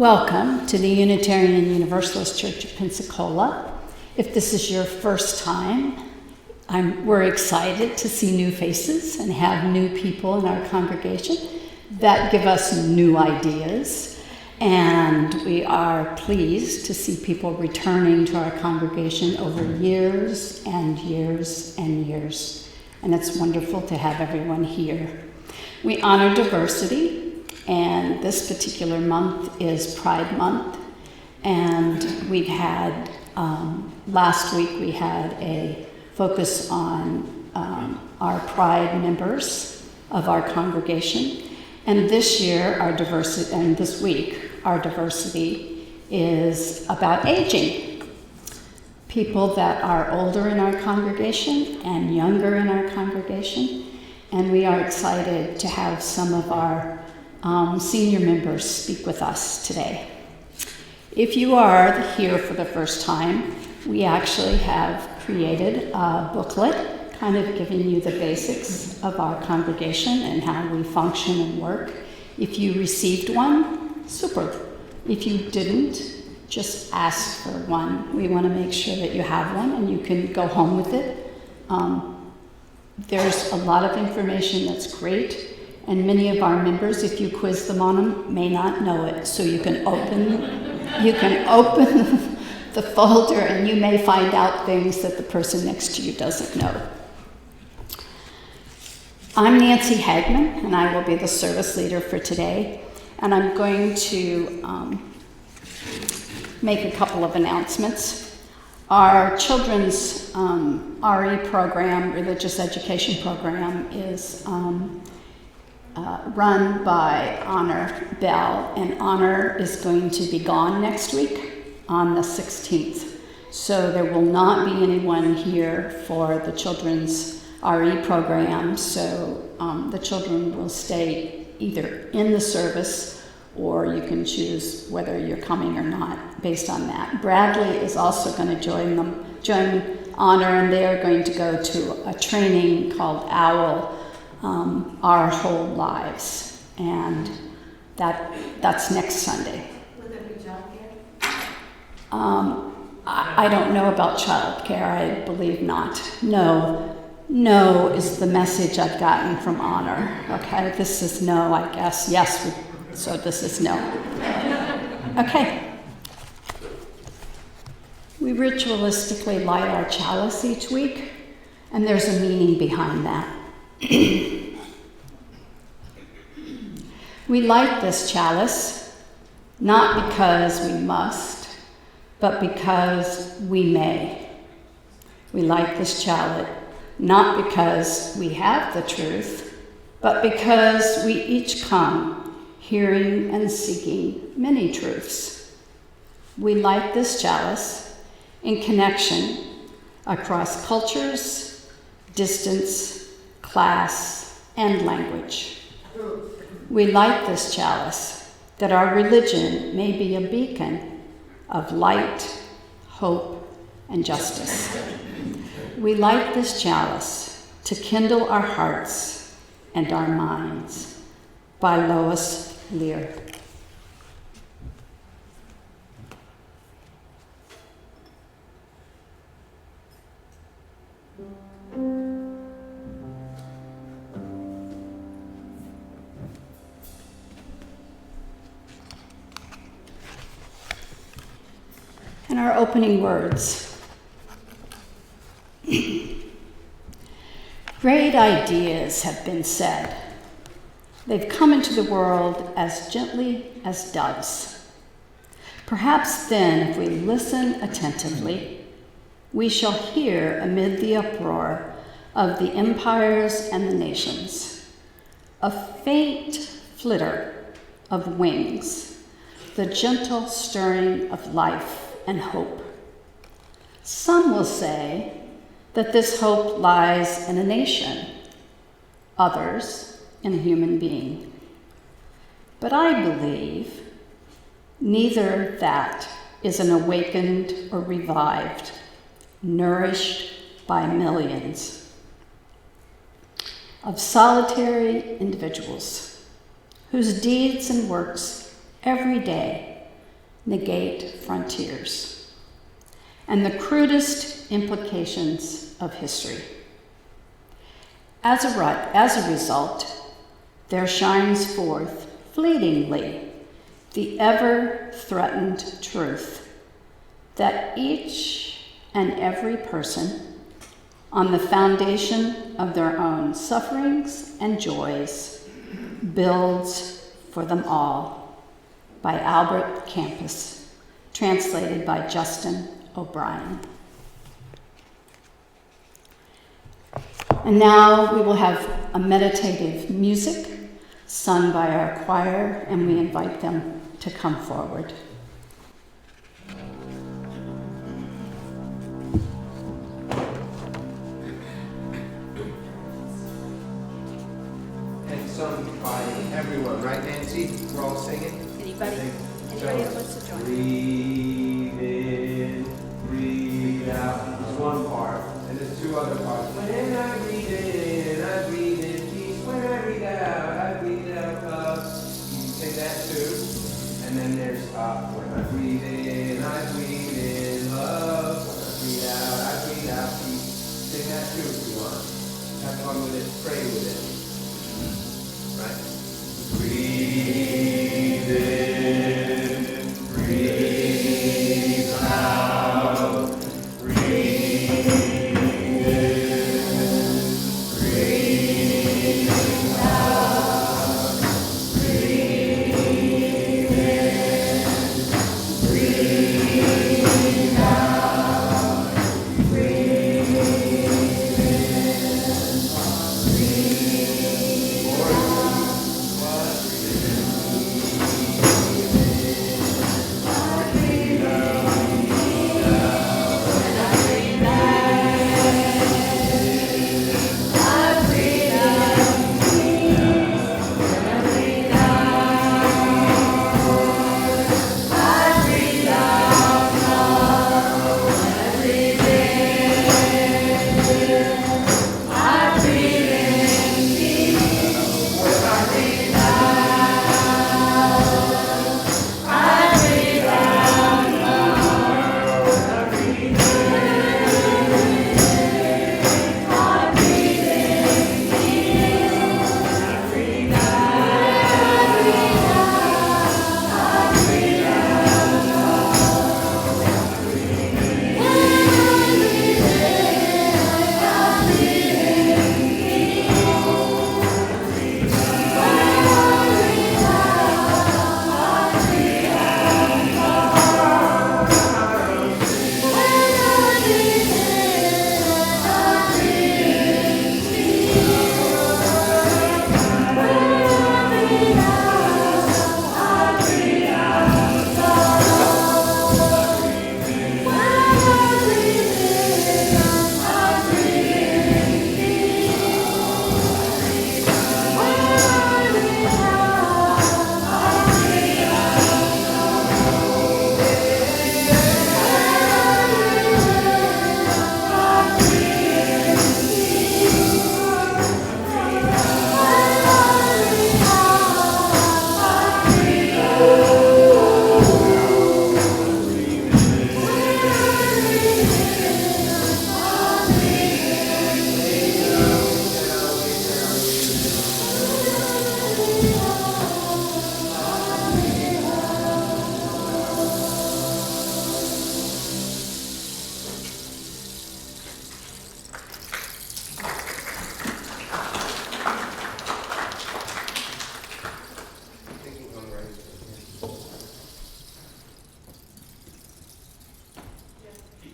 Welcome to the Unitarian Universalist Church of Pensacola. If this is your first time, we're excited to see new faces and have new people in our congregation that give us new ideas. And we are pleased to see people returning to our congregation over years and years and years. And it's wonderful to have everyone here. We honor diversity. And this particular month is Pride Month. And we've had, last week we had a focus on our Pride members of our congregation. And this year, this week, our diversity is about aging. People that are older in our congregation and younger in our congregation. And we are excited to have some of our senior members speak with us today. If you are here for the first time, we actually have created a booklet kind of giving you the basics of our congregation and how we function and work. If you received one, super. If you didn't, just ask for one. We want to make sure that you have one and you can go home with it. There's a lot of information that's great. And many of our members, if you quiz them on them, may not know it. So you can open the folder and you may find out things that the person next to you doesn't know. I'm Nancy Hagman, and I will be the service leader for today. And I'm going to make a couple of announcements. Our children's RE program, Religious Education Program, is run by Honor Bell, and Honor is going to be gone next week on the 16th. So there will not be anyone here for the children's RE program, so the children will stay either in the service or you can choose whether you're coming or not based on that. Bradley is also going to join Honor, and they are going to go to a training called OWL, Our Whole Lives, and that's next Sunday. Will there be childcare? I don't know about childcare. I believe not. No is the message I've gotten from Honor. Okay, this is no, I guess. Yes, so this is no. Okay. We ritualistically light our chalice each week, and there's a meaning behind that. We light this chalice not because we must, but because we may. We light this chalice not because we have the truth, but because we each come hearing and seeking many truths. We light this chalice in connection across cultures, distance, class, and language. We light this chalice that our religion may be a beacon of light, hope, and justice. We light this chalice to kindle our hearts and our minds. By Lois Lear. And our opening words. Great ideas have been said. They've come into the world as gently as doves. Perhaps then, if we listen attentively, we shall hear amid the uproar of the empires and the nations a faint flitter of wings, the gentle stirring of life and hope. Some will say that this hope lies in a nation, others in a human being. But I believe neither that is an awakened or revived, nourished by millions of solitary individuals whose deeds and works every day negate frontiers, and the crudest implications of history. As a result, there shines forth fleetingly the ever-threatened truth that each and every person, on the foundation of their own sufferings and joys, builds for them all, by Albert Campus, translated by Justin O'Brien. And now we will have a meditative music sung by our choir, and we invite them to come forward. And sung by everyone, right, Nancy? We're all singing? Anybody that wants to join? Breathe in, breathe out. There's one part, and there's two other parts. When I breathe in peace. When I breathe out love. You can sing that too. And then there's when I breathe in love. When I breathe out peace. Sing that too if you want. Have fun with it, pray with it. Right? Breathe in, breathe out, breathe in, breathe out, breathe in, breathe out, breathe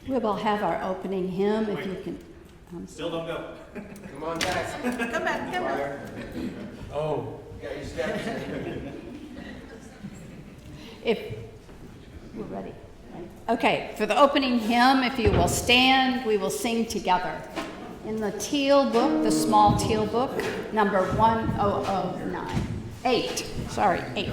We will have our opening hymn, if you can. Still don't go. Come on back. Come back. Oh. You got your steps. If we're ready. Okay, for the opening hymn, if you will stand, we will sing together. In the teal book, the small teal book, number 1009. 8. Sorry, 8.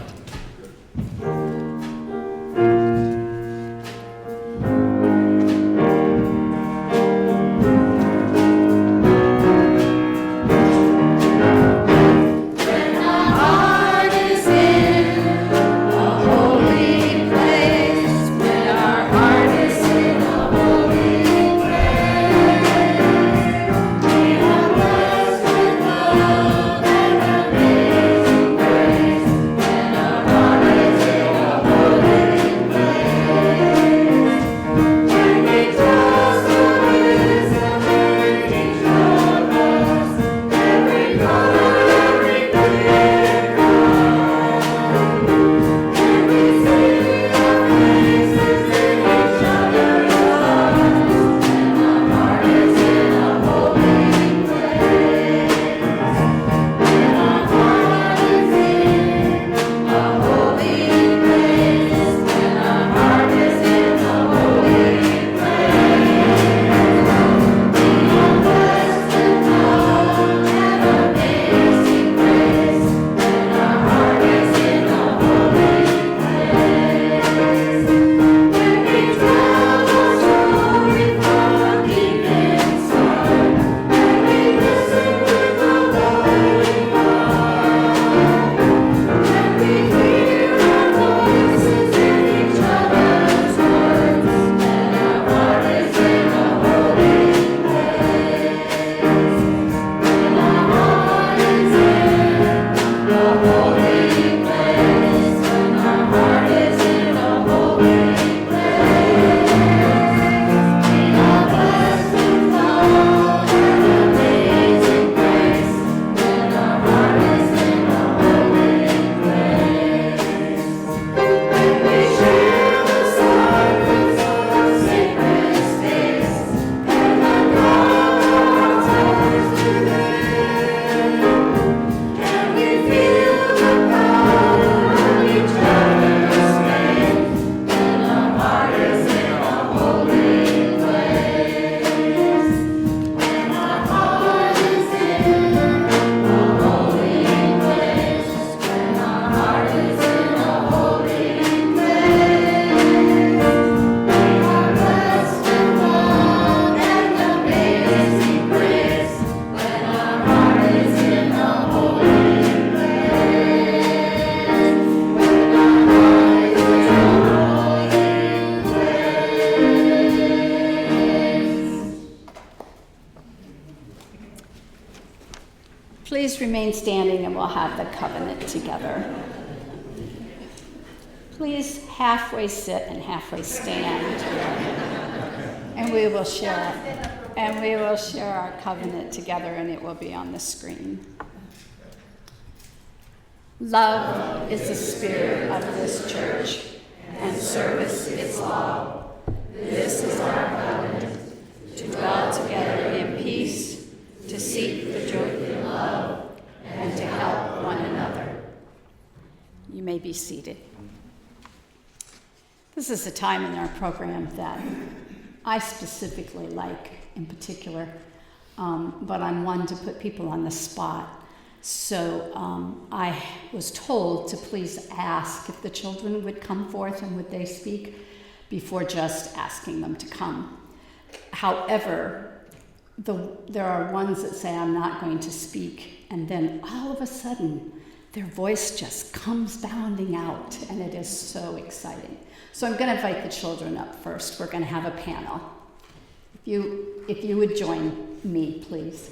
When my heart is in a holy place. Please remain standing and we'll have the covenant together. Please halfway sit and halfway stand. And we will share our covenant together, and it will be on the screen. Love is the spirit of this church, and service its law. This is our covenant, to dwell together in peace, to seek the joy in love, and to help one another. You may be seated. This is a time in our program that I specifically like in particular, but I'm one to put people on the spot. So I was told to please ask if the children would come forth and would they speak before just asking them to come. However, there are ones that say I'm not going to speak, and then all of a sudden their voice just comes bounding out, and it is so exciting. So I'm going to invite the children up first. We're going to have a panel. If you would join me, please.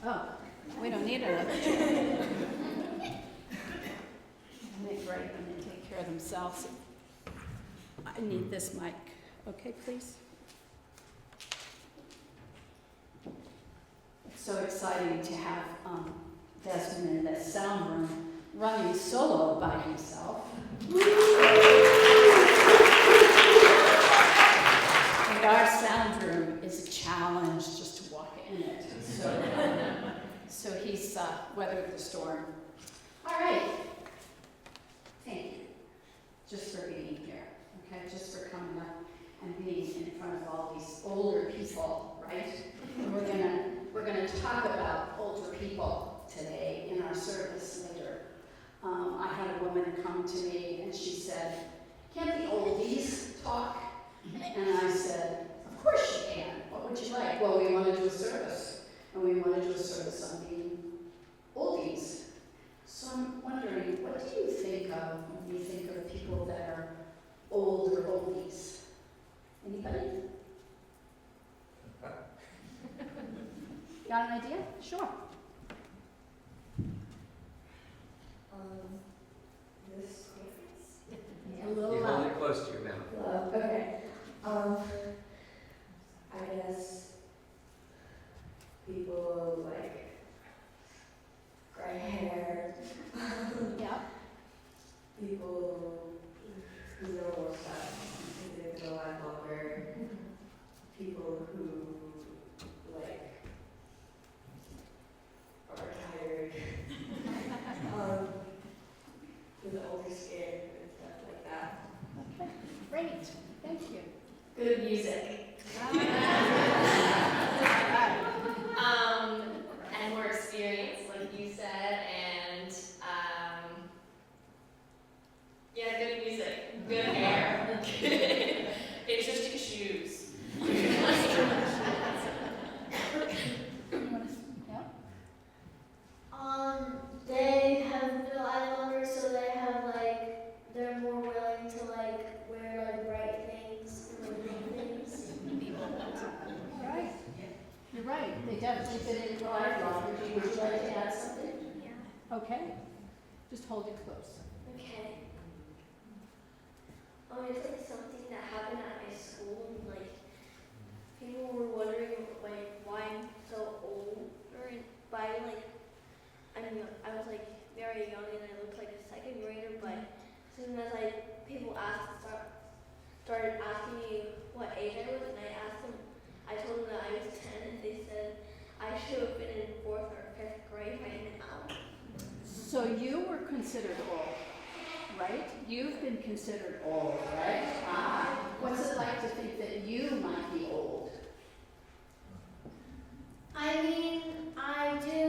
Oh, we don't need another chair. They break and they take care of themselves. I need this mic. Okay, please. It's so exciting to have Desmond in the sound room running solo by himself. And our sound room is a challenge just to walk in it. So he's weathered the storm. All right. Thank you. Just for being here, okay? Just for coming up and being in front of all these older people, right? And we're gonna talk about older people today in our service later. I had a woman come to me and she said, "Can't the oldies talk?" And I said, "Of course you can. What would you like?" "Well, we want to do a service. And we want to do a service on being oldies." So I'm wondering, what do you think of when you think of people that are old or oldies? Anybody? Got an idea? Sure. This A little You hold louder. it close to your mouth. okay. I guess people like gray hair. Yeah. People who know more stuff, because they go live longer. People who like are tired. With older skin and stuff like that. Okay. Great. Thank you. Good music. And more experience, like you said, and yeah, good music, good hair, interesting shoes. They have no eye longer, so they have like they're more willing to like wear like bright things and like big things. Right. You're right. They definitely fit into our life. Would you like to add something? Yeah. Okay. Just hold it close. Okay. It's like something that happened at my school. Like people were wondering like why I'm so old, but I was like very young and I looked like a second grader. But as soon as people started asking me what age I was, and I told them that I was 10, and they said I should have been in 4th or 5th grade by now. So you were considered old, right? You've been considered old, right? What's it like to think that you might be old? I mean, I do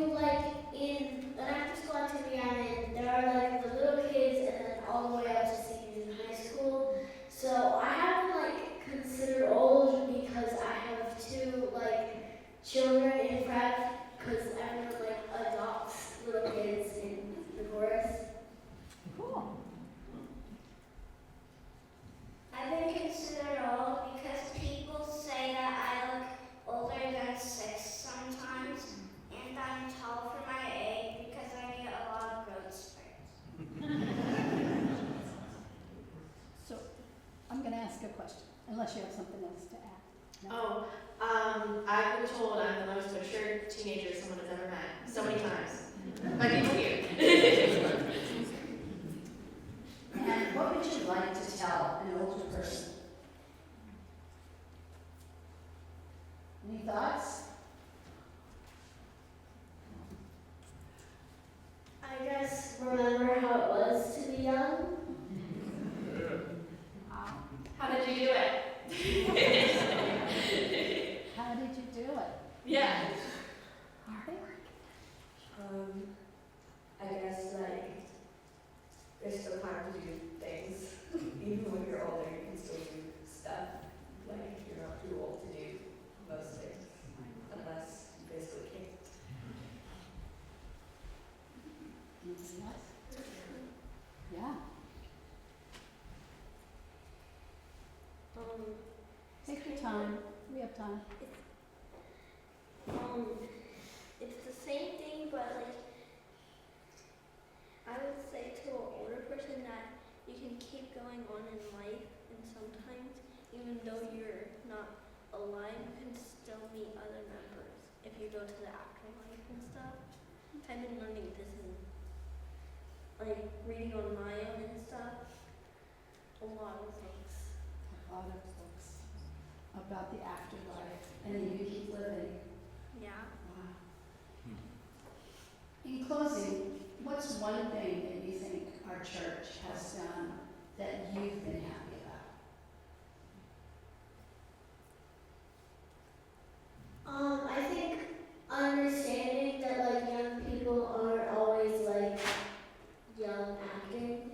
Unless you have something else to add. No? I've been told I'm the most mature teenager someone has ever met. So many times. By people here. And what would you like to tell an older person? Any thoughts? I guess remember how it was to be young. How did you do it? How did you do it? Yeah. I guess like there's still time to do things. Even when you're older, you can still do stuff. Like you're not too old to do most things, unless you basically can't. Anything else? Yeah. Take your time. We have time. It's the same thing, but like I would say to an older person that you can keep going on in life, and sometimes even though you're not alive, you can still meet other members if you go to the afterlife and stuff. I've been learning this and like reading on my own and stuff. A lot of things. A lot of books about the afterlife, and you keep living. Yeah. Wow. In closing, what's one thing that you think our church has done that you've been happy about? I think understanding that like young people aren't always like young acting.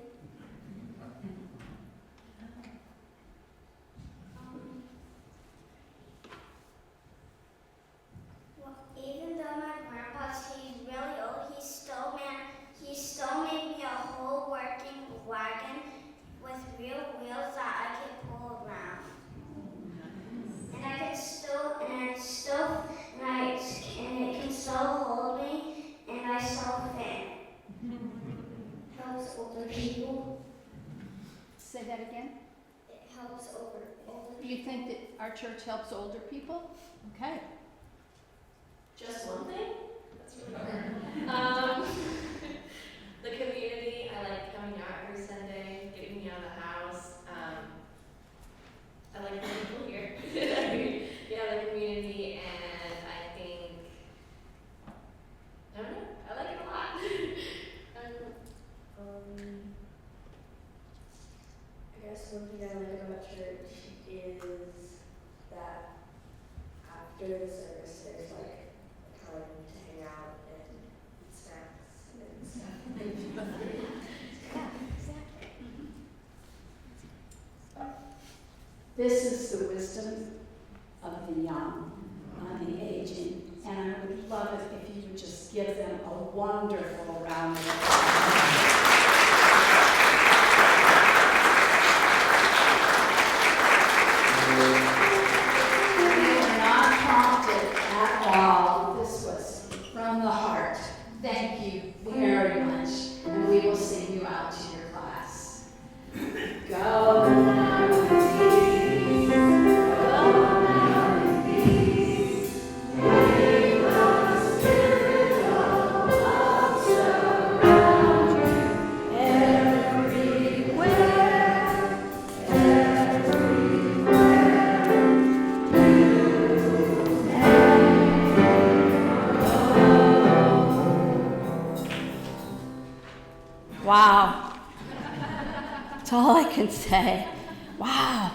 Well, even though my grandpa's he's really old, he still made me a whole working wagon with real wheels that I can pull around. And it can still hold me, and I still fit. Helps older people. Say that again. It helps older You think that our church helps older people? Okay. Just one thing? That's really hard. The community, I like coming out every Sunday, getting me out of the house. I like the people here. Yeah, the community, and I think, I don't know, I like it a lot. I guess one thing I like about church is that after the service, there's like time to hang out and eat snacks and stuff. This is the wisdom of the young, not the aging. And I would love it if you would just give them a wonderful round of applause. They were not prompted at all. This was from the heart. Thank you very much. And we will sing you out to your class. Go now in peace. Go now in peace. May the Spirit of love surround you everywhere, Wow. That's all I can say. Wow.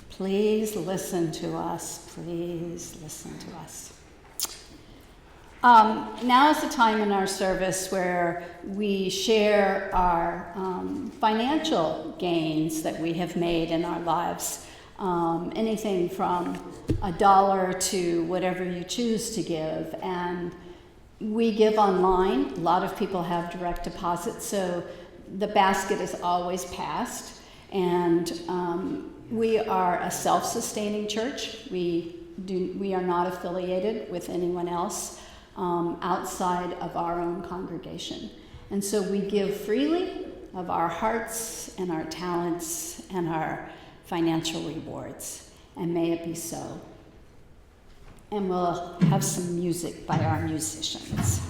Please listen to us. Please listen to us. Now is the time in our service where we share our financial gains that we have made in our lives. Anything from $1 to whatever you choose to give. And we give online. A lot of people have direct deposits, so the basket is always passed. And we are a self-sustaining church. We are not affiliated with anyone else outside of our own congregation. And so we give freely of our hearts and our talents and our financial rewards, and may it be so. And we'll have some music by our musicians.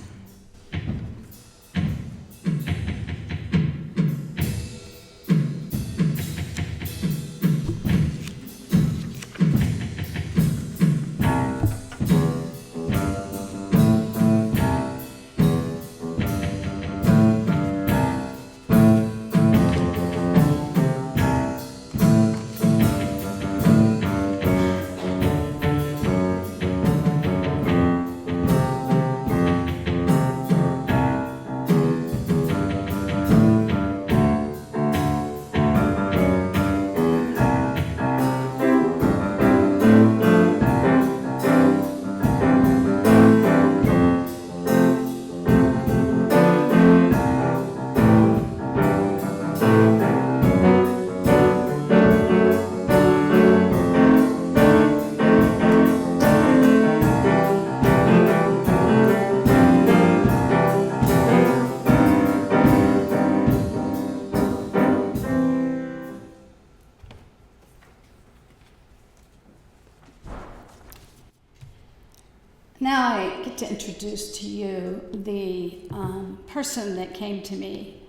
Now I get to introduce to you the person that came to me.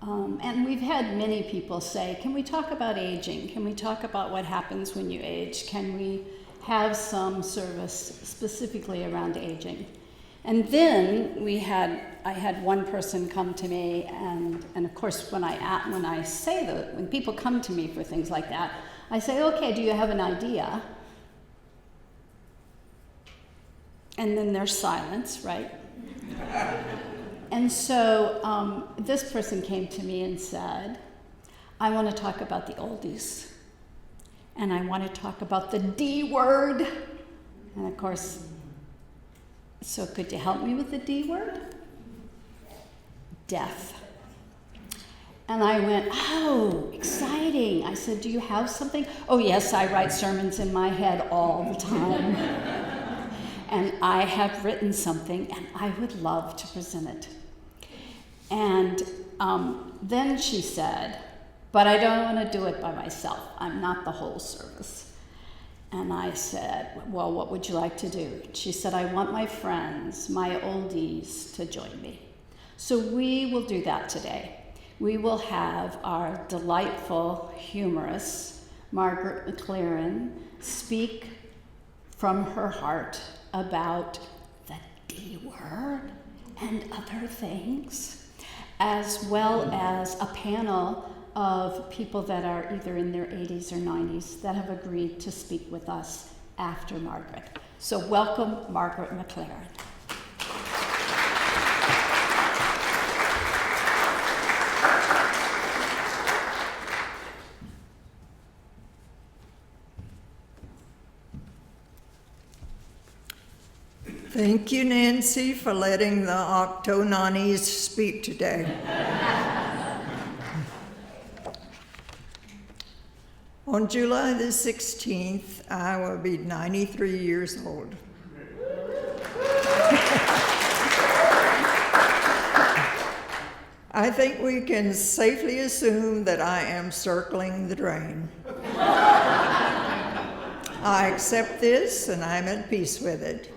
And we've had many people say, can we talk about aging? Can we talk about what happens when you age? Can we have some service specifically around aging? And then I had one person come to me, and of course when when people come to me for things like that, I say, okay, do you have an idea? And then there's silence, right? And so this person came to me and said, I want to talk about the oldies. And I want to talk about the D word. And of course, so could you help me with the D word? Death. And I went, oh, exciting. I said, do you have something? Oh, yes, I write sermons in my head all the time. And I have written something, and I would love to present it. And then she said, but I don't want to do it by myself. I'm not the whole service. And I said, well, what would you like to do? She said, I want my friends, my oldies, to join me. So we will do that today. We will have our delightful humorist, Margaret McLarin, speak from her heart about the D word and other things, as well as a panel of people that are either in their 80s or 90s that have agreed to speak with us after Margaret. So welcome, Margaret McLarin. Thank you, Nancy, for letting the Octo-Nannies speak today. On July the 16th, I will be 93 years old. I think we can safely assume that I am circling the drain. I accept this, and I'm at peace with it.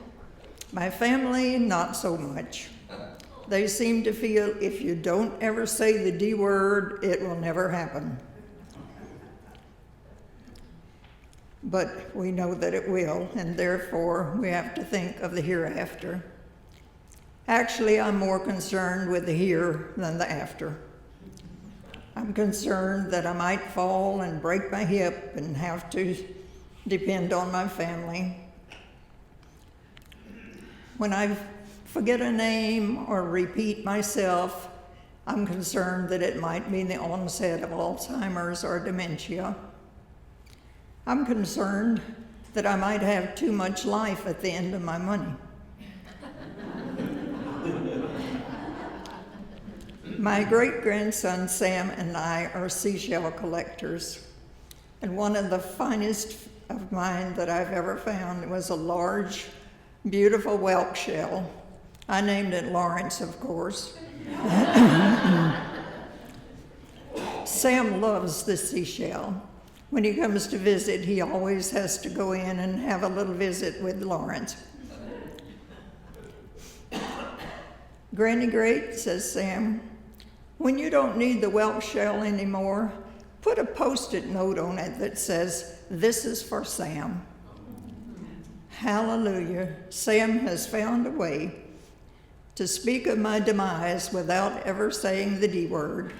My family, not so much. They seem to feel if you don't ever say the D word, it will never happen. But we know that it will, and therefore we have to think of the hereafter. Actually, I'm more concerned with the here than the after. I'm concerned that I might fall and break my hip and have to depend on my family. When I forget a name or repeat myself, I'm concerned that it might be the onset of Alzheimer's or dementia. I'm concerned that I might have too much life at the end of my money. My great-grandson Sam and I are seashell collectors, and one of the finest of mine that I've ever found was a large, beautiful whelk shell. I named it Lawrence, of course. Sam loves the seashell. When he comes to visit, he always has to go in and have a little visit with Lawrence. Granny Great, says Sam, when you don't need the whelk shell anymore, put a Post-it note on it that says, "This is for Sam." Hallelujah, Sam has found a way to speak of my demise without ever saying the D word.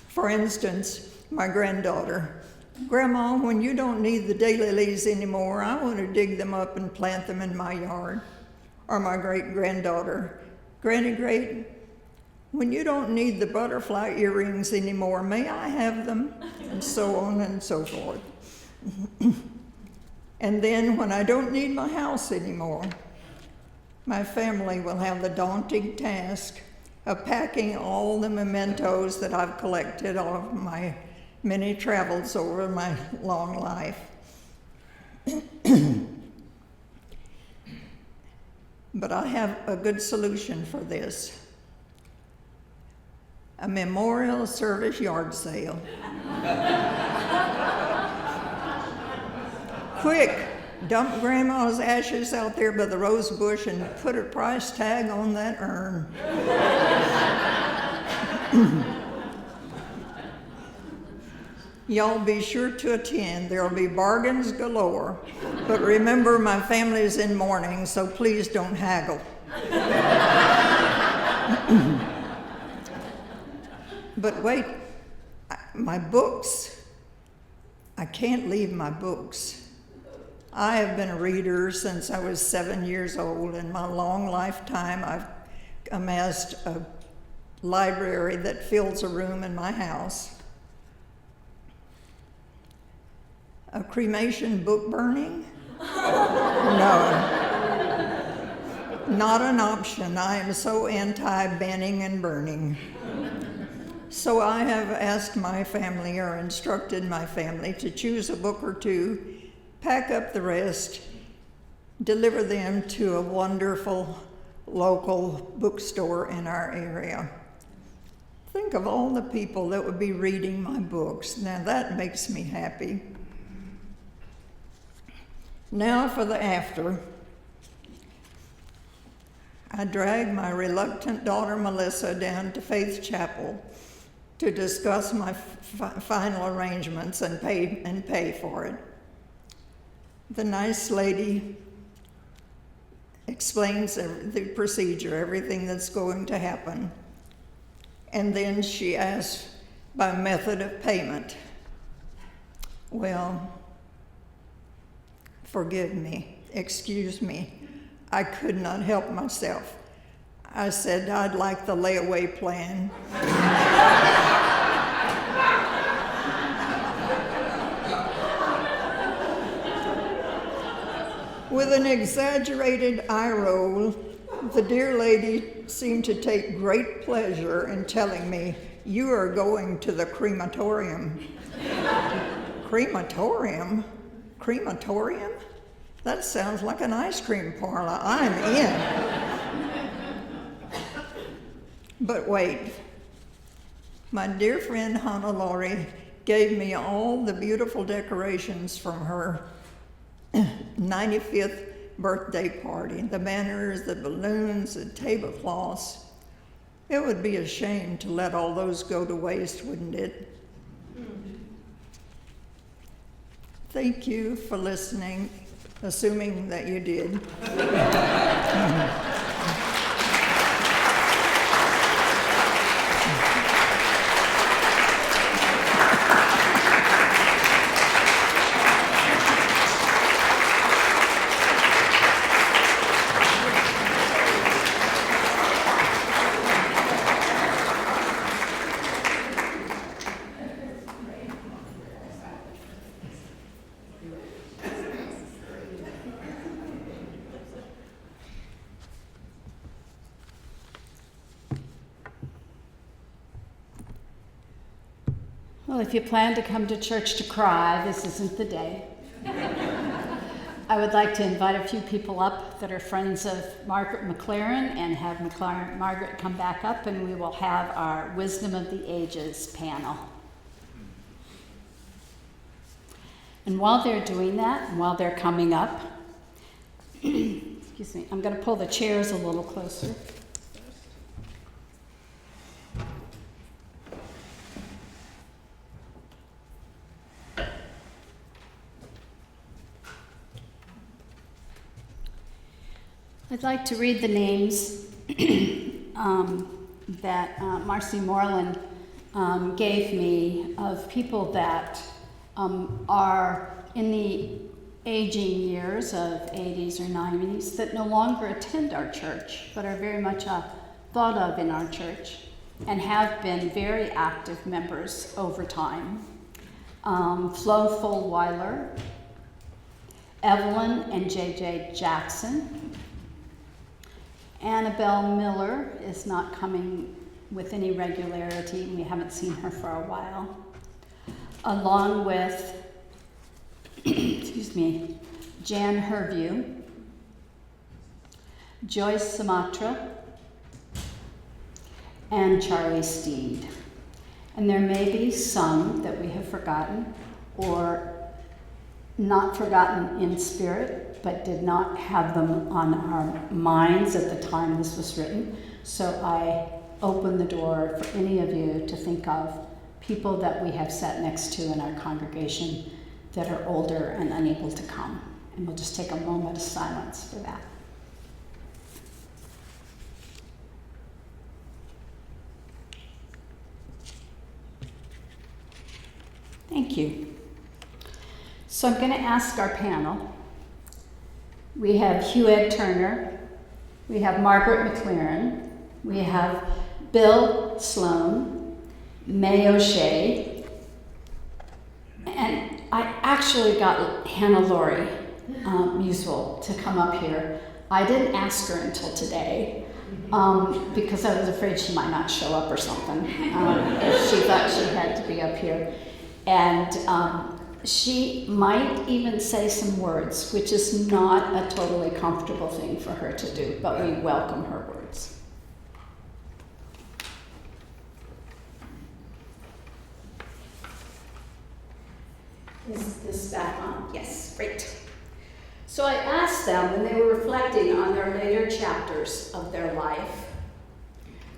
For instance, my granddaughter, "Grandma, when you don't need the daylilies anymore, I want to dig them up and plant them in my yard." Or my great-granddaughter, "Granny Great, when you don't need the butterfly earrings anymore, may I have them?" And so on and so forth. And then when I don't need my house anymore, my family will have the daunting task of packing all the mementos that I've collected of my many travels over my long life. But I have a good solution for this. A memorial service yard sale. Quick, dump Grandma's ashes out there by the rose bush and put a price tag on that urn. Y'all be sure to attend. There'll be bargains galore. But remember, my family's in mourning, so please don't haggle. But wait, my books. I can't leave my books. I have been a reader since I was 7 years old. In my long lifetime, I've amassed a library that fills a room in my house. A cremation book burning? No. Not an option. I am so anti-banning and burning. So I have asked my family, or instructed my family, to choose a book or two, pack up the rest, deliver them to a wonderful local bookstore in our area. Think of all the people that would be reading my books. Now that makes me happy. Now for the after. I dragged my reluctant daughter Melissa down to Faith Chapel to discuss my final arrangements and pay for it. The nice lady explains the procedure, everything that's going to happen. And then she asks by method of payment. Well, forgive me, excuse me, I could not help myself. I said I'd like the layaway plan. With an exaggerated eye roll, the dear lady seemed to take great pleasure in telling me, "You are going to the crematorium." Crematorium? Crematorium? That sounds like an ice cream parlor. I'm in. But wait, my dear friend Hannah Laurie gave me all the beautiful decorations from her 95th birthday party. The banners, the balloons, the tablecloths. It would be a shame to let all those go to waste, wouldn't it? Thank you for listening, assuming that you did. Well, if you plan to come to church to cry, this isn't the day. I would like to invite a few people up that are friends of Margaret McLarin, and have Margaret come back up, and we will have our Wisdom of the Ages panel. And while they're doing that, and while they're coming up, excuse me, I'm going to pull the chairs a little closer. I'd like to read the names that Marcy Moreland gave me of people that are in the aging years of 80s or 90s that no longer attend our church, but are very much thought of in our church and have been very active members over time. Flo Fulweiler, Evelyn and JJ Jackson. Annabelle Miller is not coming with any regularity. We haven't seen her for a while. Along with, excuse me, Jan Herview, Joyce Sumatra, and Charlie Steed. And there may be some that we have forgotten or not forgotten in spirit, but did not have them on our minds at the time this was written. So I open the door for any of you to think of people that we have sat next to in our congregation that are older and unable to come. And we'll just take a moment of silence for that. Thank you. So I'm going to ask our panel. We have Hugh Ed Turner, we have Margaret McLarin, we have Bill Sloan, May O'Shea, and I actually got Hannah Laurie Musewell to come up here. I didn't ask her until today because I was afraid she might not show up or something if she thought she had to be up here. And she might even say some words, which is not a totally comfortable thing for her to do, but we welcome her words. Is this back on? Yes, great. So I asked them when they were reflecting on their later chapters of their life,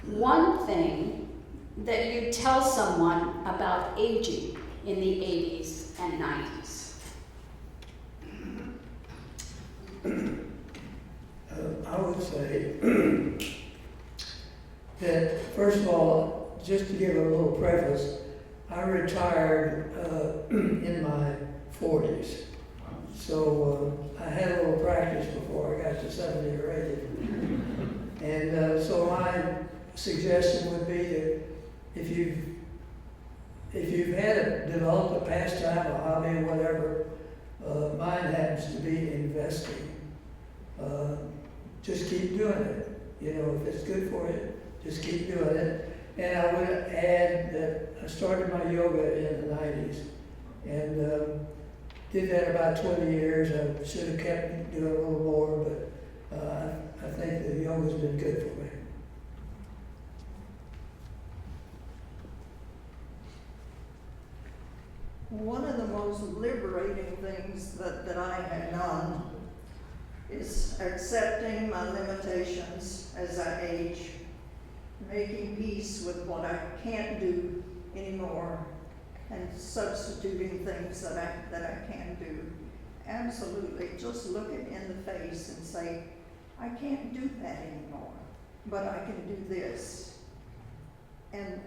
one thing that you tell someone about aging in the 80s and 90s. I would say that, first of all, just to give a little preface, I retired in my 40s. So I had a little practice before I got to 70 or 80. And so my suggestion would be that if you've developed a pastime, a hobby, whatever, mine happens to be investing. Just keep doing it. You know, if it's good for you, just keep doing it. And I would add that I started my yoga in the 90s and did that about 20 years. I should have kept doing a little more, but I think the yoga's been good for me. One of the most liberating things that I have done is accepting my limitations as I age, making peace with what I can't do anymore, and substituting things that I can do. Absolutely, just look it in the face and say, I can't do that anymore, but I can do this. And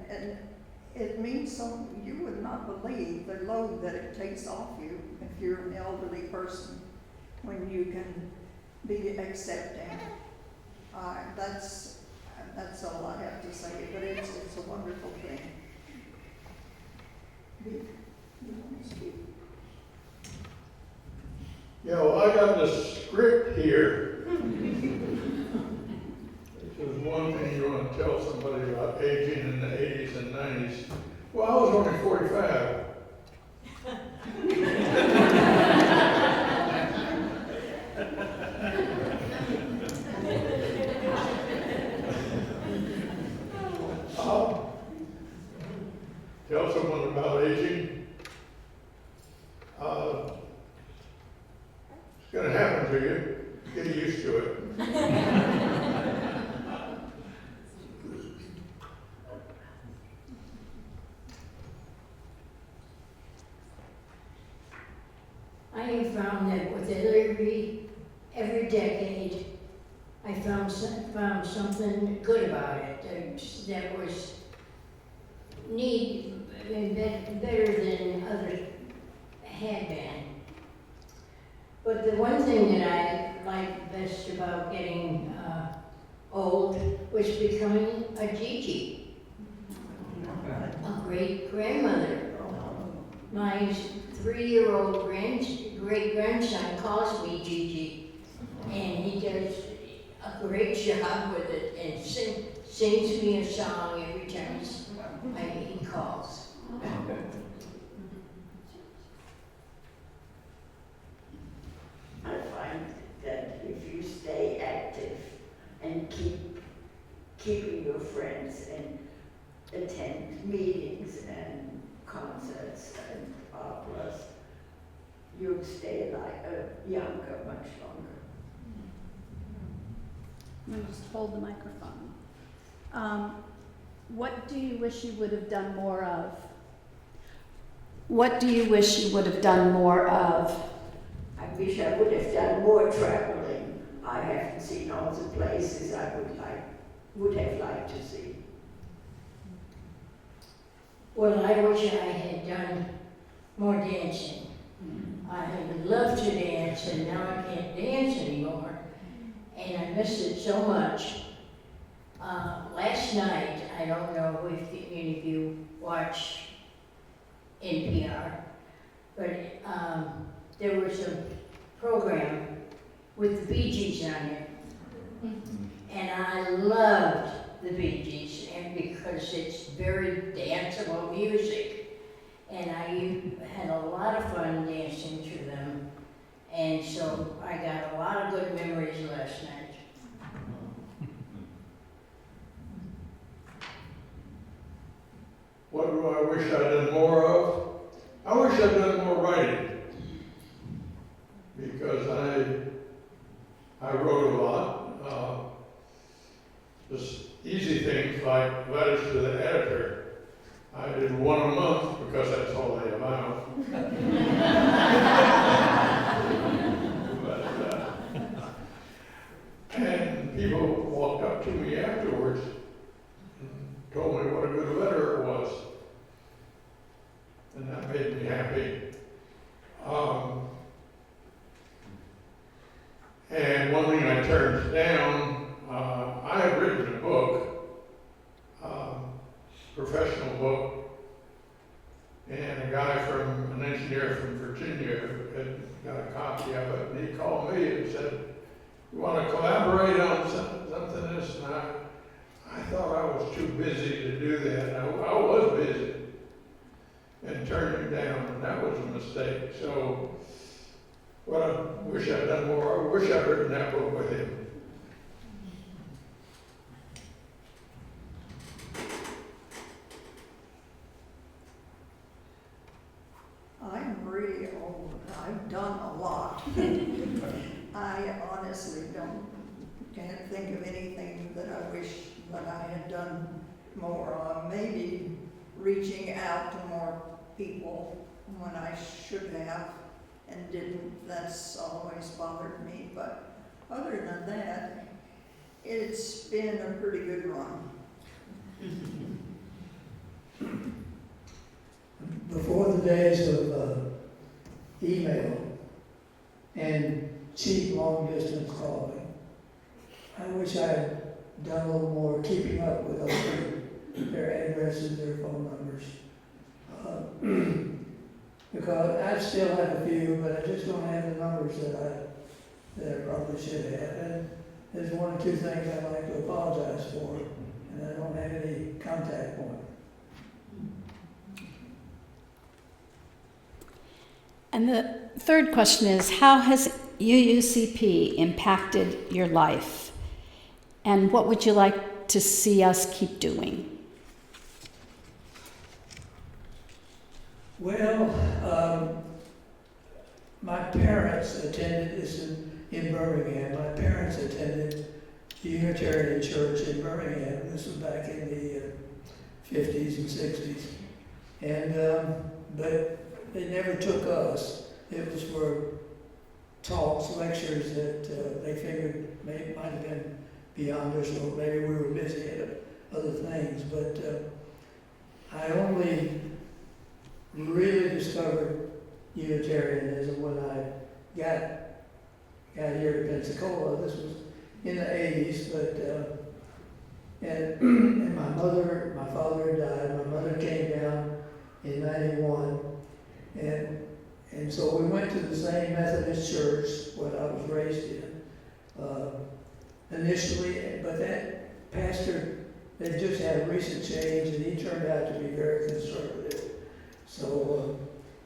it means something you would not believe, the load that it takes off you if you're an elderly person, when you can be accepting. That's all I have to say, but it's a wonderful thing. You want to speak? Yeah, well, I got this script here. This is one thing you want to tell somebody about aging in the 80s and 90s. Well, I was only 45. Tell someone about aging. found something good about it that was neat and better than others had been. But the one thing that I liked best about getting old was becoming a Gigi, a great grandmother. My 3-year-old great grandson calls me Gigi, and he does a great job with it and sings me a song every time he calls. I find that if you stay active and keeping your friends and attend meetings and concerts and operas, you'll stay younger much longer. Let me just hold the microphone. What do you wish you would have done more of? What do you wish you would have done more of? I wish I would have done more traveling. I haven't seen all the places I would have liked to see. Well, I wish I had done more dancing. I had loved to dance, and now I can't dance anymore, and I miss it so much. Last night, I don't know if any of you watch NPR, but there was a program with the Bee Gees on it, and I loved the Bee Gees, and because it's very danceable music, and I had a lot of fun dancing to them, and so I got a lot of good memories last night. What do I wish I'd done more of? I wish I'd done more writing, because I wrote a lot. Just easy things like letters to the editor. I did one a month because that's all they allow. And people walked up to me afterwards and told me what a good letter it was. And that made me happy. And one thing I turned down, I had written a book, professional book, and a guy an engineer from Virginia had got a copy of it, and he called me and said, "You want to collaborate on something this?" And I thought I was too busy to do that. I was busy, and turned him down, and that was a mistake. So, what I wish I'd done more, I wish I'd written that book with him. I'm really old. I've done a lot. I honestly can't think of anything that I wish that I had done more on. Maybe reaching out to more people when I should have and didn't. That's always bothered me. But other than that, it's been a pretty good run. Before the days of email and cheap long-distance calling, I wish I had done a little more keeping up with other people, their addresses, their phone numbers. Because I still have a few, but I just don't have the numbers that I probably should have. And there's one or two things I'd like to apologize for, and I don't have any contact point. And the third question is, how has UUCP impacted your life? And what would you like to see us keep doing? Well, my parents attended this in Birmingham. My parents attended the Unitarian Church in Birmingham. This was back in the 50s and 60s. And, but they never took us. It was for talks, lectures that they figured might have been beyond us, or maybe we were busy at other things, but I only really discovered Unitarianism when I got here to Pensacola. This was in the 80s, but and my father died. My mother came down in 91, and so we went to the same Methodist church, what I was raised in, initially, but that pastor, they just had a recent change, and he turned out to be very conservative. So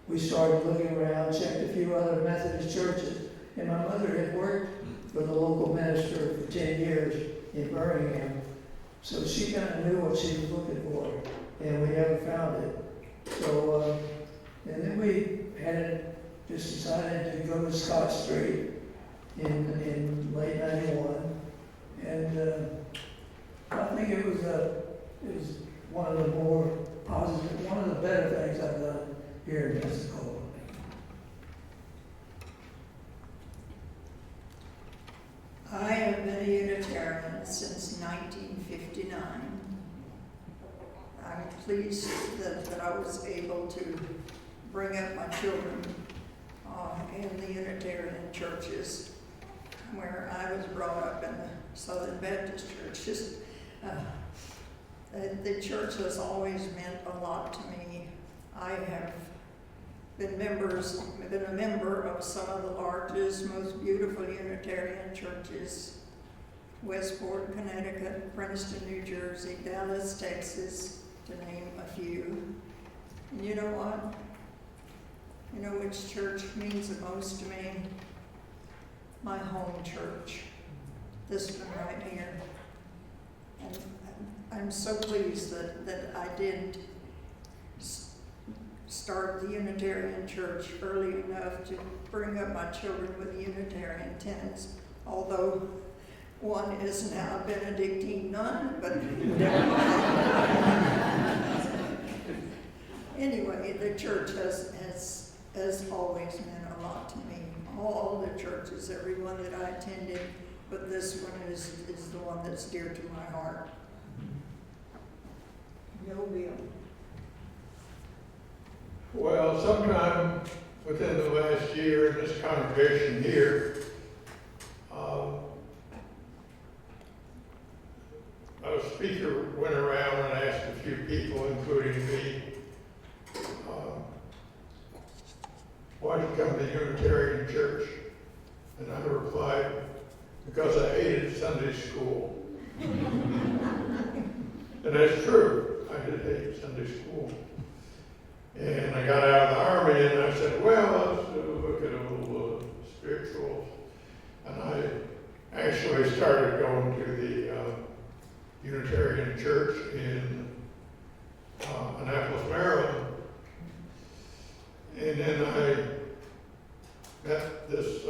we started looking around, checked a few other Methodist churches, and my mother had worked for the local minister for 10 years in Birmingham, so she kind of knew what she was looking for, and we never found it. So, and then we just decided to go to Scott Street in late 91, and I think it was one of the more positive, one of the better things I've done here in Pensacola. I have been a Unitarian since 1959. I'm pleased that I was able to bring up my children in the Unitarian churches where I was brought up in the Southern Baptist churches. The church has always meant a lot to me. I have been a member of some of the largest, most beautiful Unitarian churches: Westport, Connecticut, Princeton, New Jersey, Dallas, Texas, to name a few. And you know what? You know which church means the most to me? My home church. This one right here. And I'm so pleased that I did start the Unitarian church early enough to bring up my children with Unitarian tenets, although one is now a Benedictine nun, but never mind. Anyway, the church has always meant a lot to me. All the churches, every one that I attended, but this one is the one that's dear to my heart. No Bill. Well, sometime within the last year in this congregation here, a speaker went around and asked a few people, including me, why'd you come to the Unitarian Church? And I replied, because I hated Sunday school. And that's true, I did hate Sunday school. And I got out of the Army and I said, well, let's look at a little spiritual. And I actually started going to the Unitarian Church in Annapolis, Maryland. And then I met this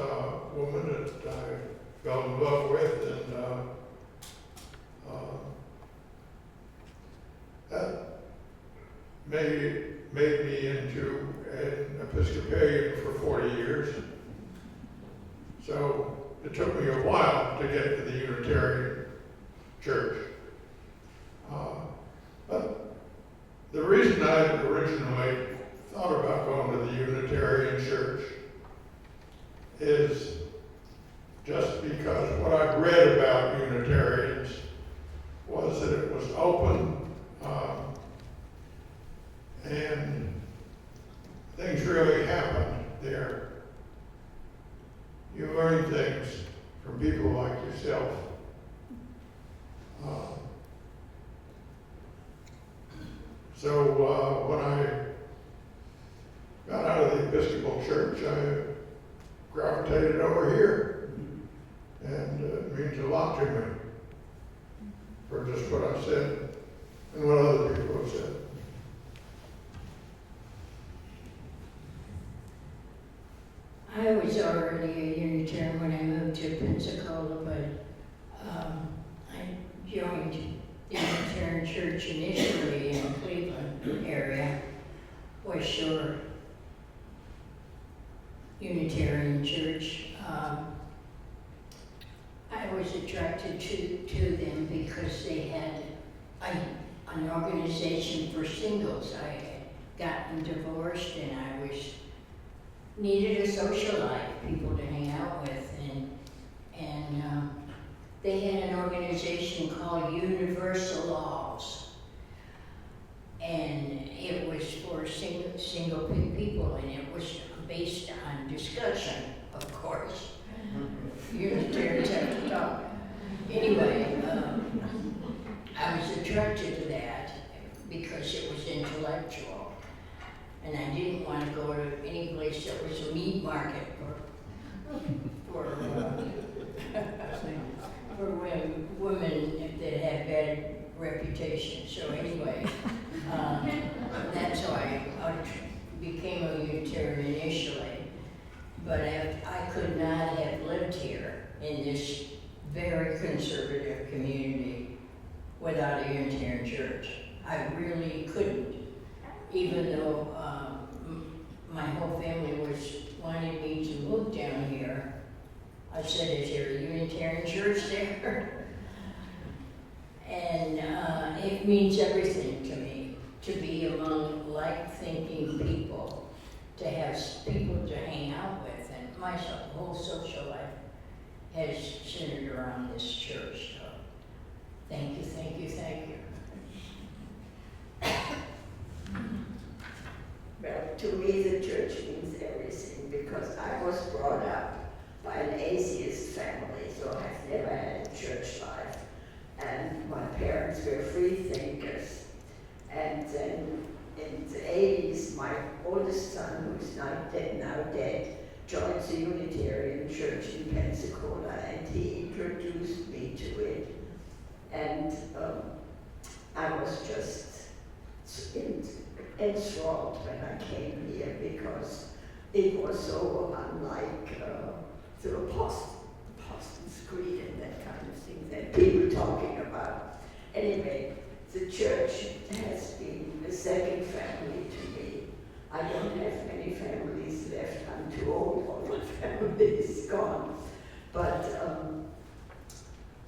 woman that I fell in love with, and that made me into an Episcopalian for 40 years. So it took me a while to get to the Unitarian Church. But the reason I originally thought about going to the Unitarian Church is just because what I'd read about Unitarians was that it was open, and things really happened there. You learn things from people like yourself. So when I got out of the Episcopal Church, I gravitated over here, and it means a lot to me for just what I said and what other people have said. I was already a Unitarian when I moved to Pensacola, but I joined the Unitarian Church initially in Cleveland area, West Shore Unitarian Church. I was a attracted to them because they had an organization for singles. I had gotten divorced and I needed a social life, people to hang out with, and they had an organization called Universal Laws, and it was for single people, and it was based on discussion, of course. Unitarians have to talk. Anyway, I was attracted to that because it was intellectual, and I didn't want to go to any place that was a meat market for women that had bad reputation. So anyway, that's how I became a Unitarian initially. But I could not have lived here in this very conservative community without a Unitarian church. I really couldn't, even though my whole family wanted me to move down here. I said, is there a Unitarian church there? And it means everything to me, to be among like-thinking people, to have people to hang out with, and my whole social life has centered around this church. So thank you, thank you, thank you. Well, to me, the church means everything because I was brought up by an atheist family, so I've never had a church life. And my parents were free thinkers. And then in the 80s, my oldest son, who's now dead, joined the Unitarian Church in Pensacola, and he introduced me to it. And I was just enthralled when I came here because it was so unlike the Apostles' Creed and that kind of thing that people talking about. Anyway, the church has been a second family to me. I don't have many families left. I'm too old. All my family is gone. But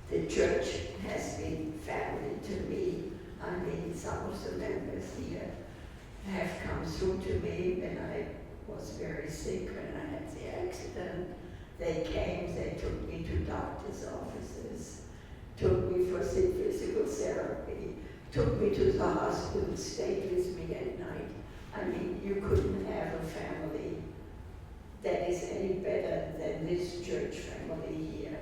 the church has been family to me. I mean, some of the members here have come through to me when I was very sick, when I had the accident. They came, they took me to doctor's offices, took me for physical therapy, took me to the hospital, stayed with me at night. I mean, you couldn't have a family that is any better than this church family here.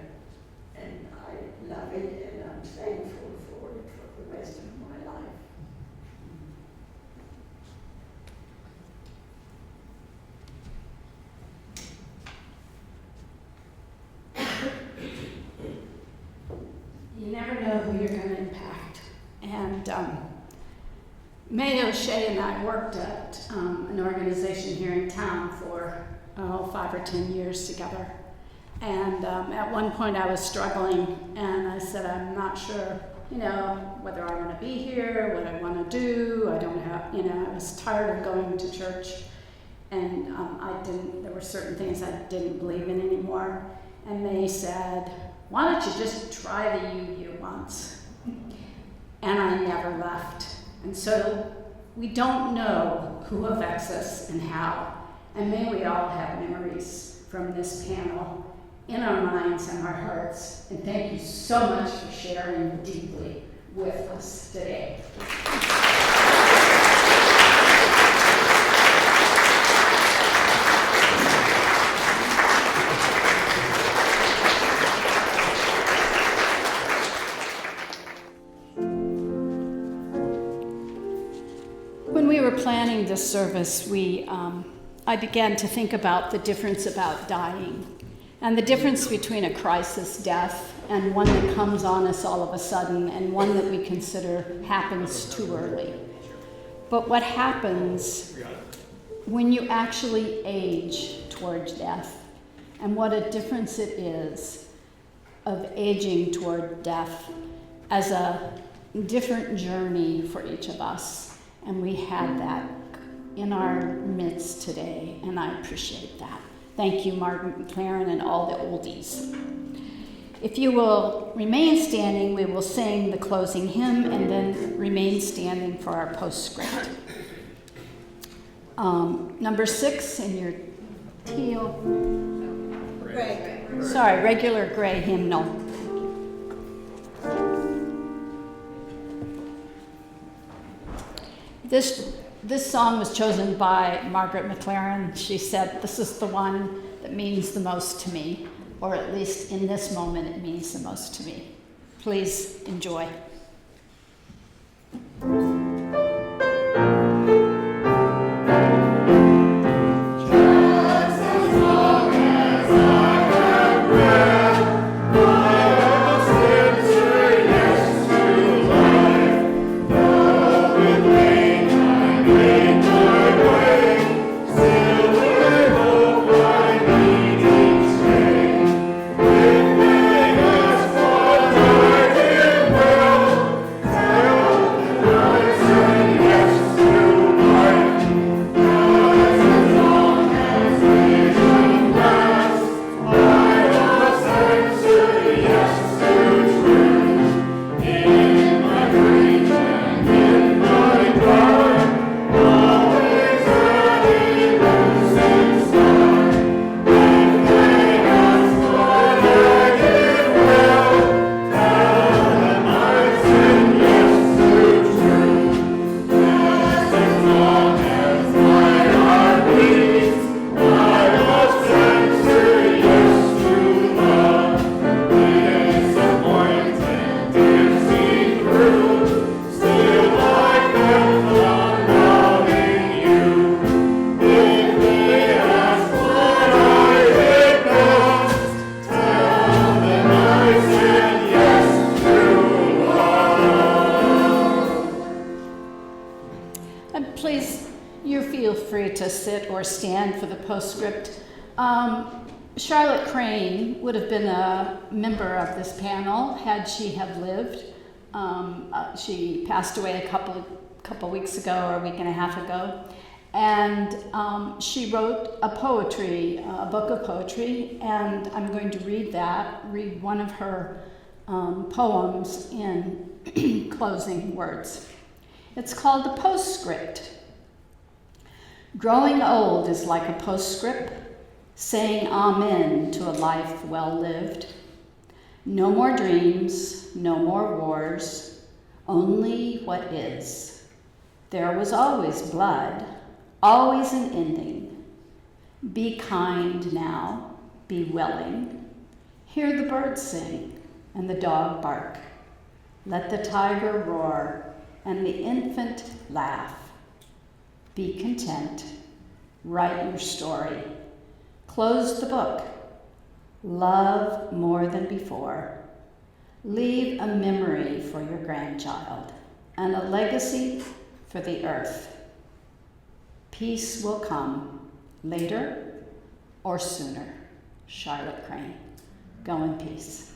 And I love it, and I'm thankful for it for the rest of my life. You never know who you're going to impact. And May O'Shea and I worked at an organization here in town for 5 or 10 years together. And at one point I was struggling, and I said, I'm not sure, whether I want to be here, what I want to do. I don't have, I was tired of going to church, and there were certain things I didn't believe in anymore. And May said, why don't you just try the U here once? And I never left. And so we don't know who affects us and how. And may we all have memories from this panel in our minds and our hearts. And thank you so much for sharing deeply with us today. When we were planning this service, I began to think about the difference about dying and the difference between a crisis death and one that comes on us all of a sudden and one that we consider happens too early. But what happens when you actually age towards death, and what a difference it is of aging toward death as a different journey for each of us. And we had that in our midst today, and I appreciate that. Thank you, Margaret, McLarin, and all the oldies. If you will remain standing, we will sing the closing hymn and then remain standing for our postscript. Number 6 in your teal. Sorry, regular gray hymnal. This song was chosen by Margaret McLarin. She said, "This is the one that means the most to me, or at least in this moment it means the most to me." Please enjoy. To sit or stand for the postscript. Charlotte Crane would have been a member of this panel had she have lived. She passed away a couple weeks ago or a week and a half ago, and she wrote a book of poetry, and I'm going to read one of her poems in closing words. It's called The Postscript. Growing old is like a postscript, saying amen to a life well lived. No more dreams, no more wars, only what is. There was always blood, always an ending. Be kind now, be willing. Hear the birds sing and the dog bark. Let the tiger roar and the infant laugh. Be content, write your story, close the book, love more than before, leave a memory for your grandchild and a legacy for the earth. Peace will come later or sooner. Charlotte Crane. Go in peace.